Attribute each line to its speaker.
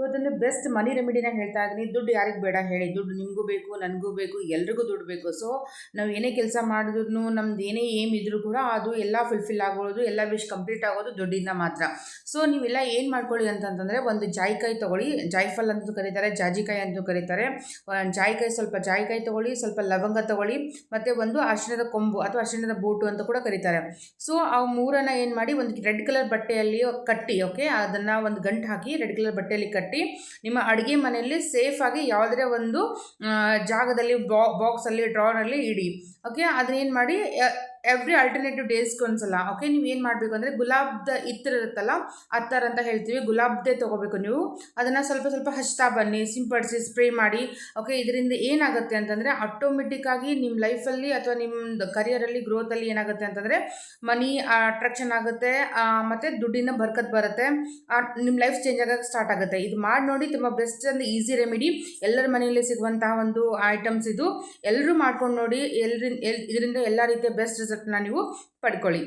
Speaker 1: ಇವತ್ತೊಂದು ಬೆಸ್ಟ್ ಮನಿ ರೆಮಿಡಿನ ಹೇಳ್ತಾ ಇದ್ದೀನಿ. ದುಡ್ಡು ಯಾರಿಗೆ ಬೇಡ ಹೇಳಿ? ದುಡ್ಡು ನಿಮಗೂ ಬೇಕು, ನನಗೂ ಬೇಕು, ಎಲ್ರಿಗೂ ದುಡ್ಡು ಬೇಕು. ಸೊ ನಾವು ಏನೇ ಕೆಲಸ ಮಾಡಿದ್ರು, ನಮ್ದು ಏನೇ ಏಮ್ ಇದ್ರೂ ಕೂಡ ಅದು ಎಲ್ಲ ಫುಲ್ಫಿಲ್ ಆಗೋದು, ಎಲ್ಲ ವಿಶ್ ಕಂಪ್ಲೀಟ್ ಆಗೋದು ದುಡ್ಡಿಂದ ಮಾತ್ರ. ಸೊ ನೀವೆಲ್ಲ ಏನು ಮಾಡ್ಕೊಳ್ಳಿ ಅಂತಂತಂದರೆ, ಒಂದು ಜಾಯಿಕಾಯಿ ತೊಗೊಳ್ಳಿ, ಜಾಯಿಫಲ್ ಅಂತೂ ಕರೀತಾರೆ, ಜಾಜಿಕಾಯಿ ಅಂತೂ ಕರೀತಾರೆ. ಸ್ವಲ್ಪ ಜಾಯಿಕಾಯಿ ತೊಗೊಳ್ಳಿ, ಸ್ವಲ್ಪ ಲವಂಗ ತೊಗೊಳ್ಳಿ, ಮತ್ತು ಒಂದು ಅರಿಶಿಣದ ಕೊಂಬು ಅಥವಾ ಅರಿಶಿಣದ ಬೋಟು ಅಂತ ಕೂಡ ಕರೀತಾರೆ. ಸೊ ಆ ಮೂರನ್ನು ಏನು ಮಾಡಿ ಒಂದು ರೆಡ್ ಕಲರ್ ಬಟ್ಟೆಯಲ್ಲಿ ಕಟ್ಟಿ, ಓಕೆ, ಅದನ್ನು ಒಂದು ಗಂಟು ಹಾಕಿ ರೆಡ್ ಕಲರ್ ಬಟ್ಟೆಯಲ್ಲಿ ಕಟ್ಟಿ ನಿಮ್ಮ ಅಡುಗೆ ಮನೆಯಲ್ಲಿ ಸೇಫಾಗಿ ಯಾವುದೇ ಒಂದು ಜಾಗದಲ್ಲಿ ಬಾಕ್ಸಲ್ಲಿ ಡ್ರಾನಲ್ಲಿ ಇಡಿ. ಓಕೆ, ಅದನ್ನೇನು ಮಾಡಿ ಎವ್ರಿ ಆಲ್ಟರ್ನೇಟಿವ್ ಡೇಸ್ಗೆ ಒಂದ್ಸಲ, ಓಕೆ, ನೀವು ಏನು ಮಾಡಬೇಕು ಅಂದರೆ ಗುಲಾಬ್ದ ಇತ್ರ ಇರುತ್ತಲ್ಲ, ಅತ್ತರ್ ಅಂತ ಹೇಳ್ತೀವಿ, ಗುಲಾಬ್ದೇ ತೊಗೋಬೇಕು ನೀವು. ಅದನ್ನು ಸ್ವಲ್ಪ ಸ್ವಲ್ಪ ಹಚ್ತಾ ಬನ್ನಿ, ಸಿಂಪಡಿಸಿ, ಸ್ಪ್ರೇ ಮಾಡಿ. ಓಕೆ, ಇದರಿಂದ ಏನಾಗುತ್ತೆ ಅಂತಂದರೆ ಆಟೋಮೆಟಿಕ್ಕಾಗಿ ನಿಮ್ಮ ಲೈಫಲ್ಲಿ ಅಥವಾ ನಿಮ್ಮದು ಕರಿಯರಲ್ಲಿ ಗ್ರೋತಲ್ಲಿ ಏನಾಗುತ್ತೆ ಅಂತಂದರೆ ಮನಿ ಅಟ್ರಾಕ್ಷನ್ ಆಗುತ್ತೆ, ಮತ್ತು ದುಡ್ಡಿನ ಬರ್ಕತ್ ಬರುತ್ತೆ, ನಿಮ್ಮ ಲೈಫ್ ಚೇಂಜ್ ಆಗೋಕ್ಕೆ ಸ್ಟಾರ್ಟ್ ಆಗುತ್ತೆ. ಇದು ಮಾಡಿ ನೋಡಿ, ತುಂಬ ಬೆಸ್ಟ್ ಅಂದರೆ ಈಸಿ ರೆಮಿಡಿ, ಎಲ್ಲರ ಮನೆಯಲ್ಲಿ ಸಿಗುವಂತಹ ಒಂದು ಐಟಮ್ಸ್ ಇದು. ಎಲ್ಲರೂ ಮಾಡ್ಕೊಂಡು ನೋಡಿ, ಇದರಿಂದ ಎಲ್ಲ ರೀತಿಯ ಬೆಸ್ಟ್ ರಿಸಲ್ಟ್ನ ನೀವು ಪಡ್ಕೊಳ್ಳಿ.